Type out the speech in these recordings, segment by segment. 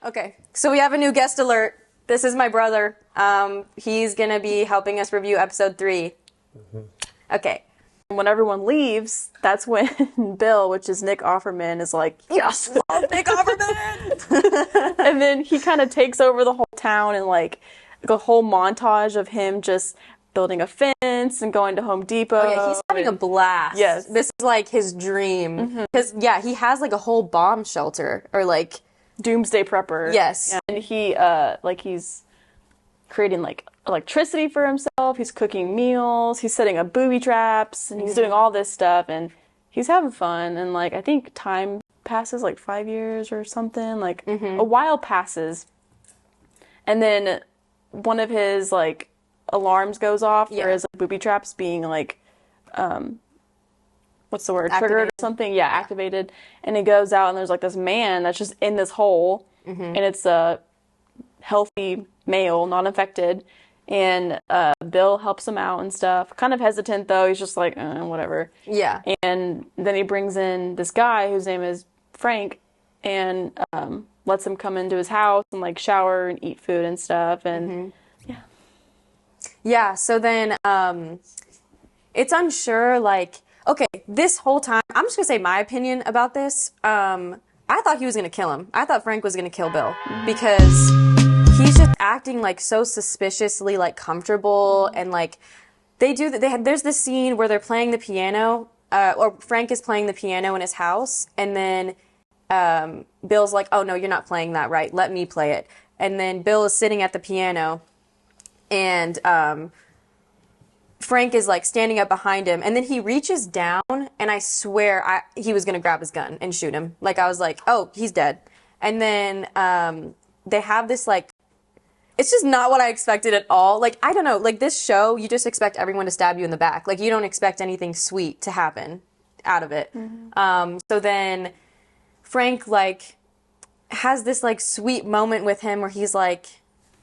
Okay, so we have a new guest alert. This is my brother. He's going to be helping us review episode 3. Mm-hmm. Okay. When everyone leaves, that's when Bill, which is Nick Offerman, is like, yes, Nick Offerman! And then he kind of takes over the whole town and like a whole montage of him just building a fence and going to Home Depot. Oh, yeah, he's having a blast. Yes. This is like his dream. Because, he has like a whole bomb shelter or like... Doomsday prepper. Yes. And he, he's creating like electricity for himself. He's cooking meals. He's setting up booby traps and he's doing all this stuff and he's having fun. And like, I think time passes like 5 years or something. Like a while passes. And then one of his like alarms goes off for his like, booby traps being like, what's the word? Activated. Triggered or something? Yeah, activated. And he goes out and there's like this man that's just in this hole and it's a healthy male, not infected. And Bill helps him out and stuff. Kind of hesitant though. He's just like, whatever. Yeah. And then he brings in this guy whose name is Frank and lets him come into his house and like shower and eat food and stuff. And Yeah, so then it's unsure, like, okay, this whole time, I'm just going to say my opinion about this. I thought he was going to kill him. I thought Frank was going to kill Bill because he's just acting like so suspiciously like comfortable and like there's this scene where they're playing the piano or Frank is playing the piano in his house and then Bill's like, oh no, you're not playing that right. Let me play it. And then Bill is sitting at the piano and Frank is like standing up behind him and then he reaches down and I swear he was going to grab his gun and shoot him. Like I was like, oh, he's dead. And then they have this like, it's just not what I expected at all. Like, I don't know, like this show, you just expect everyone to stab you in the back. Like you don't expect anything sweet to happen out of it. So then Frank like has this like sweet moment with him where he's like,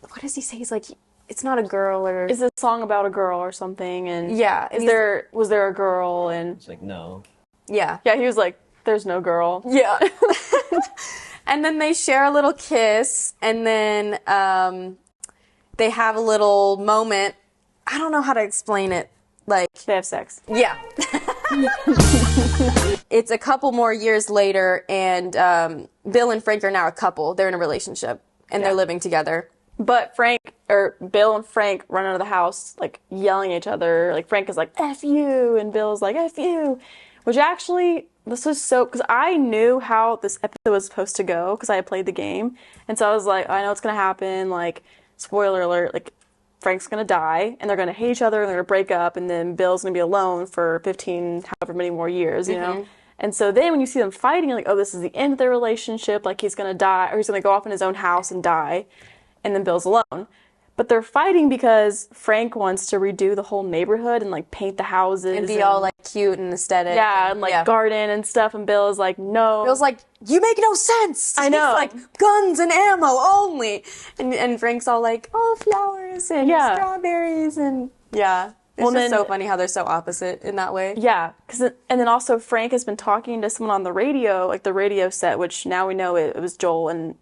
what does he say? He's like, it's not a girl or... Is this a song about a girl or something? And yeah. Was there a girl? And it's like, no. Yeah. Yeah, he was like, there's no girl. Yeah. And then they share a little kiss and then they have a little moment. I don't know how to explain it. Like... They have sex. Yeah. It's a couple more years later and Bill and Frank are now a couple. They're in a relationship and they're living together. But Bill and Frank run out of the house, like, yelling at each other. Like, Frank is like, F you, and Bill's like, F you. Which actually, this was so... Because I knew how this episode was supposed to go, because I had played the game. And so I was like, I know what's going to happen. Like, spoiler alert, like, Frank's going to die, and they're going to hate each other, and they're going to break up, and then Bill's going to be alone for 15, however many more years, you know? And so then when you see them fighting, you're like, oh, this is the end of their relationship. Like, he's going to die, or he's going to go off in his own house and die. And then Bill's alone. But they're fighting because Frank wants to redo the whole neighborhood and like paint the houses. And be all like cute and aesthetic. Yeah, and like garden and stuff. And Bill is like, no. Bill's like, you make no sense. I know. It's like guns and ammo only. And Frank's all like, oh, flowers and strawberries and yeah. It's just so funny how they're so opposite in that way. Yeah. And then also Frank has been talking to someone on the radio, like the radio set, which now we know it was Joel and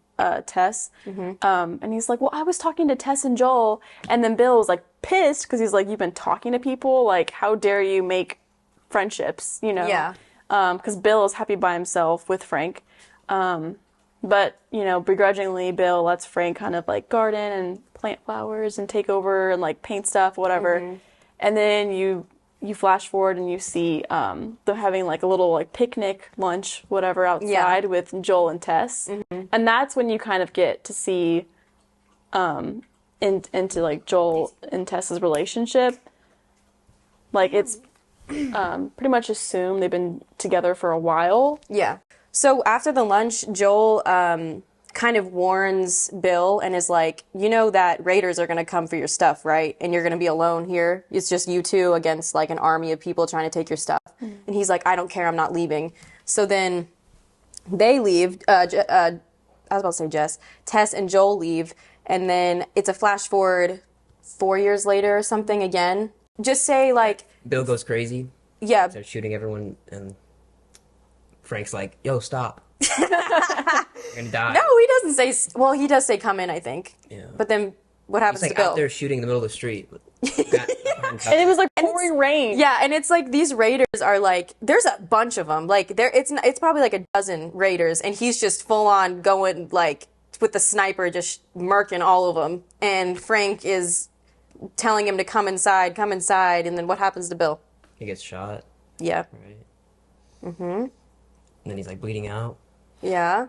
Tess. And he's like, well, I was talking to Tess and Joel. And then Bill was like pissed because he's like, you've been talking to people? Like, how dare you make friendships, you know? Yeah. Because Bill is happy by himself with Frank. But, you know, begrudgingly, Bill lets Frank kind of like garden and plant flowers and take over and like paint stuff, whatever. And then you flash forward and you see them having like a little like picnic lunch, whatever, outside with Joel and Tess. And that's when you kind of get to see into like Joel and Tess's relationship. Like it's pretty much assumed they've been together for a while. Yeah. So after the lunch, Joel kind of warns Bill and is like, you know that raiders are going to come for your stuff, right? And you're going to be alone here. It's just you two against like an army of people trying to take your stuff. And he's like, I don't care. I'm not leaving. So then they leave. I was about to say Jess. Tess and Joel leave. And then it's a flash forward 4 years later or something again. Just say like... Bill goes crazy. Yeah. Starts shooting everyone and Frank's like, yo, stop. You're gonna die. No, he doesn't say. Well, he does say come in, I think. Yeah. But then what happens He's like to Bill? out there shooting in the middle of the street. And it was like pouring rain. Yeah, and it's like these raiders are like, there's a bunch of them. Like it's probably like a dozen raiders, and he's just full on going like with the sniper, just murking all of them. And Frank is telling him to come inside, and then what happens to Bill? He gets shot. Yeah. Right. And then he's like bleeding out. Yeah.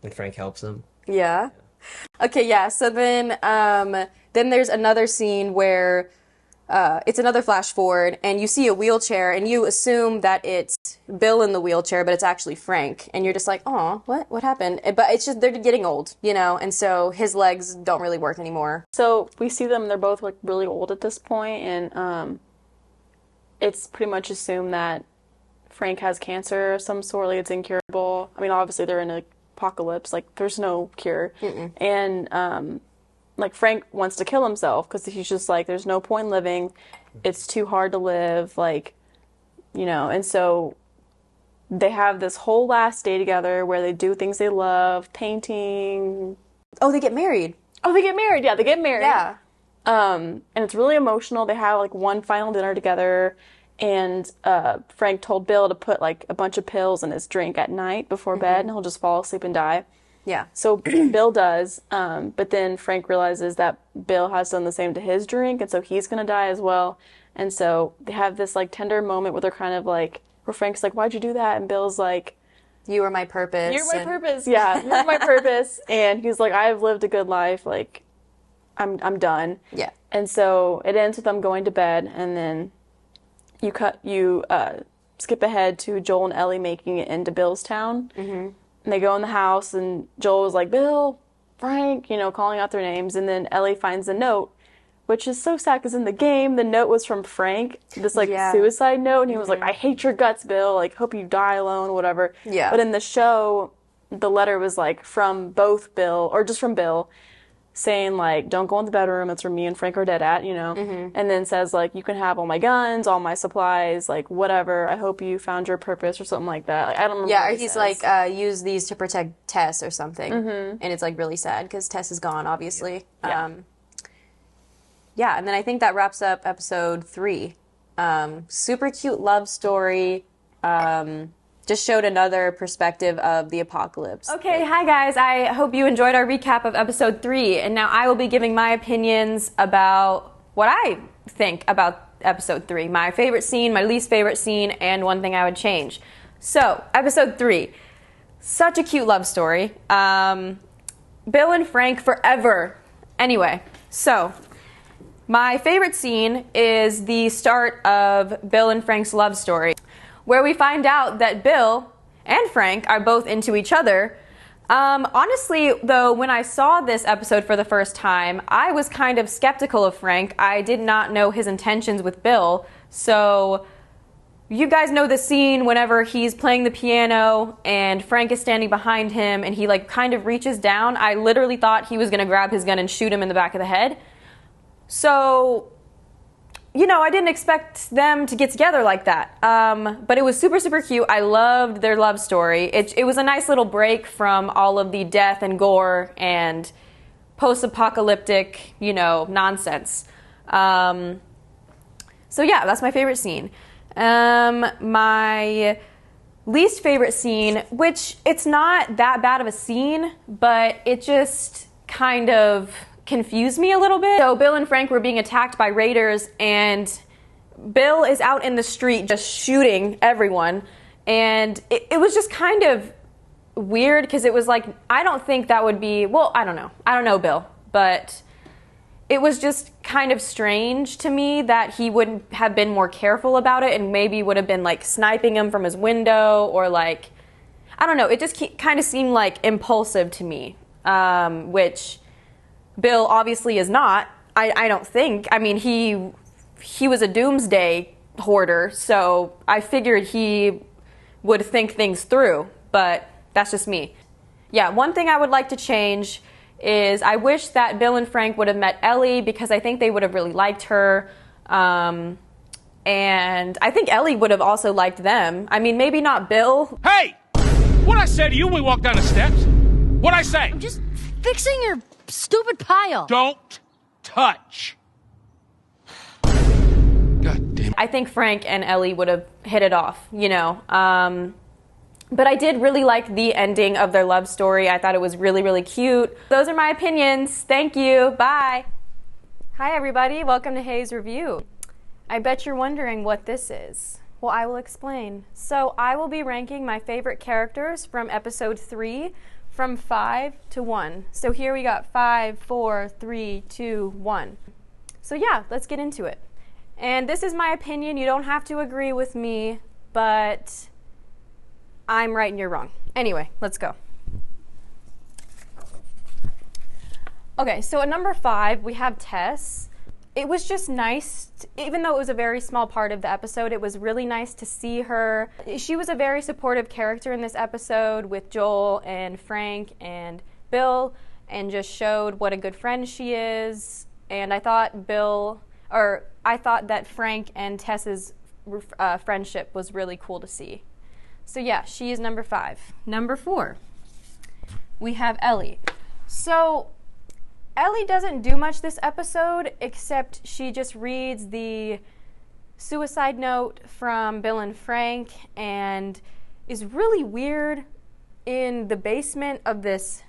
And Frank helps him. Yeah. Okay, yeah. So then there's another scene where it's another flash forward, and you see a wheelchair, and you assume that it's Bill in the wheelchair, but it's actually Frank, and you're just like, oh, what happened? But it's just they're getting old, and so his legs don't really work anymore. So we see them; they're both like really old at this point, and it's pretty much assumed that Frank has cancer of some sort, like it's incurable. I mean, obviously they're in an apocalypse, like there's no cure, and like Frank wants to kill himself because he's just like, there's no point in living. It's too hard to live, like, and so they have this whole last day together where they do things they love, painting. Oh, they get married. Oh, they get married. Yeah, they get married. Yeah. And it's really emotional. They have like one final dinner together, and Frank told Bill to put like a bunch of pills in his drink at night before bed, and he'll just fall asleep and die. Yeah. So Bill does, but then Frank realizes that Bill has done the same to his drink, and so he's gonna die as well. And so they have this like tender moment where they're kind of like, where Frank's like, "Why'd you do that?" And Bill's like, "You were my purpose." You're my purpose. Yeah, you're my purpose. And he's like, "I've lived a good life. Like, I'm done." Yeah. And so it ends with them going to bed, and then you skip ahead to Joel and Ellie making it into Bill's town. Mm-hmm. And they go in the house, and Joel was like, Bill, Frank, calling out their names. And then Ellie finds a note, which is so sad because in the game, the note was from Frank, this suicide note. And he was like, I hate your guts, Bill. Like, hope you die alone, whatever. Yeah. But in the show, the letter was like from both Bill, or just from Bill, saying like, don't go in the bedroom. That's where me and Frank are dead at, And then says like, you can have all my guns, all my supplies, like whatever. I hope you found your purpose or something like that. Like, I don't remember. Yeah, or he's like, use these to protect Tess or something. And it's like really sad because Tess is gone, obviously. Yeah. Yeah, and then I think that wraps up episode 3. Super cute love story. Just showed another perspective of the apocalypse. Okay, hi guys. I hope you enjoyed our recap of episode 3. And now I will be giving my opinions about what I think about episode 3. My favorite scene, my least favorite scene, and one thing I would change. So, episode 3. Such a cute love story. Bill and Frank forever. Anyway, so my favorite scene is the start of Bill and Frank's love story, where we find out that Bill and Frank are both into each other. Honestly, though, when I saw this episode for the first time, I was kind of skeptical of Frank. I did not know his intentions with Bill. So you guys know the scene whenever he's playing the piano and Frank is standing behind him and he like kind of reaches down. I literally thought he was going to grab his gun and shoot him in the back of the head. So I didn't expect them to get together like that. But it was super, super cute. I loved their love story. It was a nice little break from all of the death and gore and post-apocalyptic, nonsense. So yeah, that's my favorite scene. My least favorite scene, which it's not that bad of a scene, but it just kind of confused me a little bit. So Bill and Frank were being attacked by raiders, and Bill is out in the street just shooting everyone, and it was just kind of weird because it was like, I don't think that would be, well, I don't know Bill, but it was just kind of strange to me that he wouldn't have been more careful about it and maybe would have been like sniping him from his window, or like, I don't know, it just kind of seemed like impulsive to me, which Bill obviously is not. I don't think. I mean, he was a doomsday hoarder, so I figured he would think things through, but that's just me. Yeah, one thing I would like to change is I wish that Bill and Frank would have met Ellie, because I think they would have really liked her. And I think Ellie would have also liked them. I mean, maybe not Bill. Hey! What'd I say to you when we walked down the steps? What'd I say? I'm just fixing your stupid pile. Don't touch. God damn it. I think Frank and Ellie would have hit it off, you know. But I did really like the ending of their love story. I thought it was really, really cute. Those are my opinions. Thank you. Bye. Hi, everybody. Welcome to Hayes Review. I bet you're wondering what this is. Well, I will explain. So I will be ranking my favorite characters from episode 3 from 5 to 1. So here we got 5, 4, 3, 2, 1. So yeah, let's get into it. And this is my opinion. You don't have to agree with me, but I'm right and you're wrong. Anyway, let's go. Okay, so at number 5, we have Tess. It was just nice, even though it was a very small part of the episode, it was really nice to see her. She was a very supportive character in this episode with Joel and Frank and Bill, and just showed what a good friend she is. And I thought that Frank and Tess's friendship was really cool to see. So yeah, she is number 5. Number 4, we have Ellie. So Ellie doesn't do much this episode, except she just reads the suicide note from Bill and Frank and is really weird in the basement of this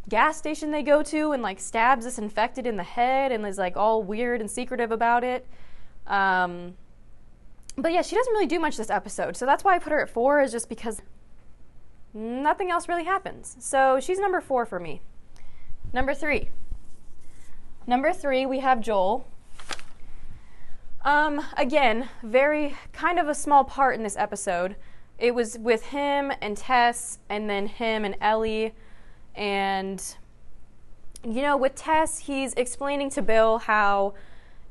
gas station they go to, and like stabs this infected in the head and is like all weird and secretive about it. But yeah, she doesn't really do much this episode, so that's why I put her at 4, is just because nothing else really happens. So she's number 4 for me. Number 3. Number 3, we have Joel. Again, very kind of a small part in this episode. It was with him and Tess, and then him and Ellie. And, you know, with Tess, he's explaining to Bill how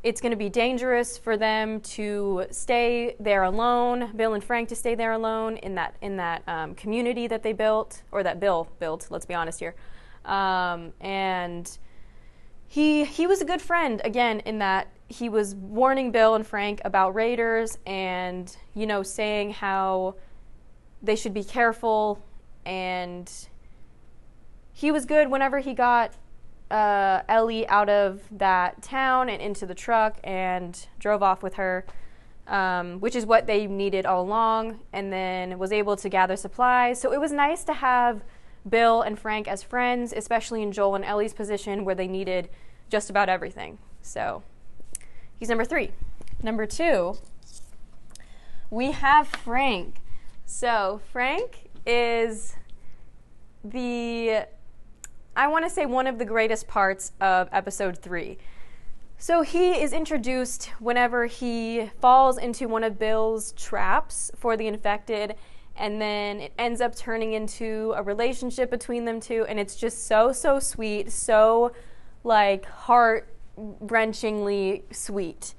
it's going to be dangerous for them to stay there alone, Bill and Frank to stay there alone in that community that they built, or that Bill built, let's be honest here. And he was a good friend, again, in that he was warning Bill and Frank about raiders and, you know, saying how they should be careful. And he was good whenever he got Ellie out of that town and into the truck and drove off with her, which is what they needed all along, and then was able to gather supplies. So it was nice to have Bill and Frank as friends, especially in Joel and Ellie's position where they needed just about everything. So he's number 3. Number 2, we have Frank. So Frank is I want to say one of the greatest parts of episode 3. So he is introduced whenever he falls into one of Bill's traps for the infected, and then it ends up turning into a relationship between them two, and it's just so sweet, so like heart-wrenchingly sweet.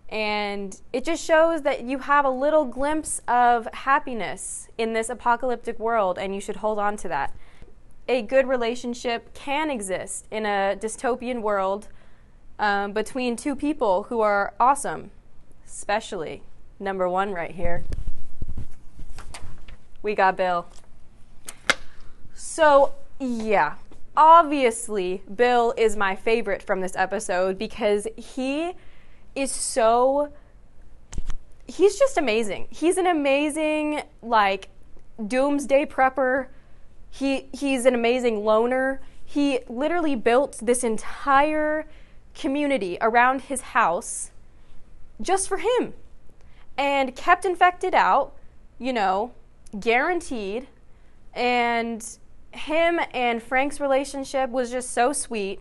And it just shows that you have a little glimpse of happiness in this apocalyptic world, and you should hold on to that. A good relationship can exist in a dystopian world between two people who are awesome, especially number 1 right here. We got Bill. So, yeah, obviously Bill is my favorite from this episode because he's just amazing. He's an amazing, like, doomsday prepper. He's an amazing loner. He literally built this entire community around his house just for him and kept infected out, you know, guaranteed. And him and Frank's relationship was just so sweet,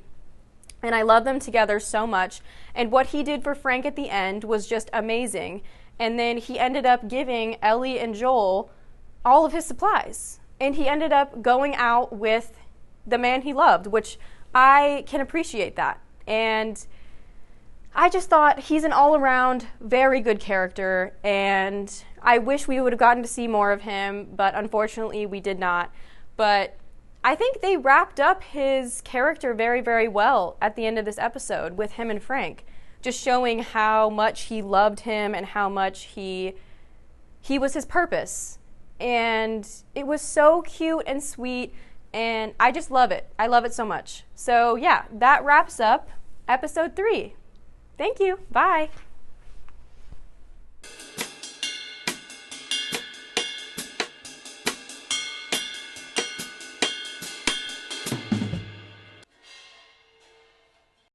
and I love them together so much. And what he did for Frank at the end was just amazing. And then he ended up giving Ellie and Joel all of his supplies. And he ended up going out with the man he loved, which I can appreciate that. And I just thought he's an all-around very good character, and I wish we would have gotten to see more of him, but unfortunately we did not. But I think they wrapped up his character very, very well at the end of this episode with him and Frank, just showing how much he loved him and how much he was his purpose. and it was so cute and sweet, and I just love it. I love it so much. So yeah, that wraps up episode 3. Thank you. Bye.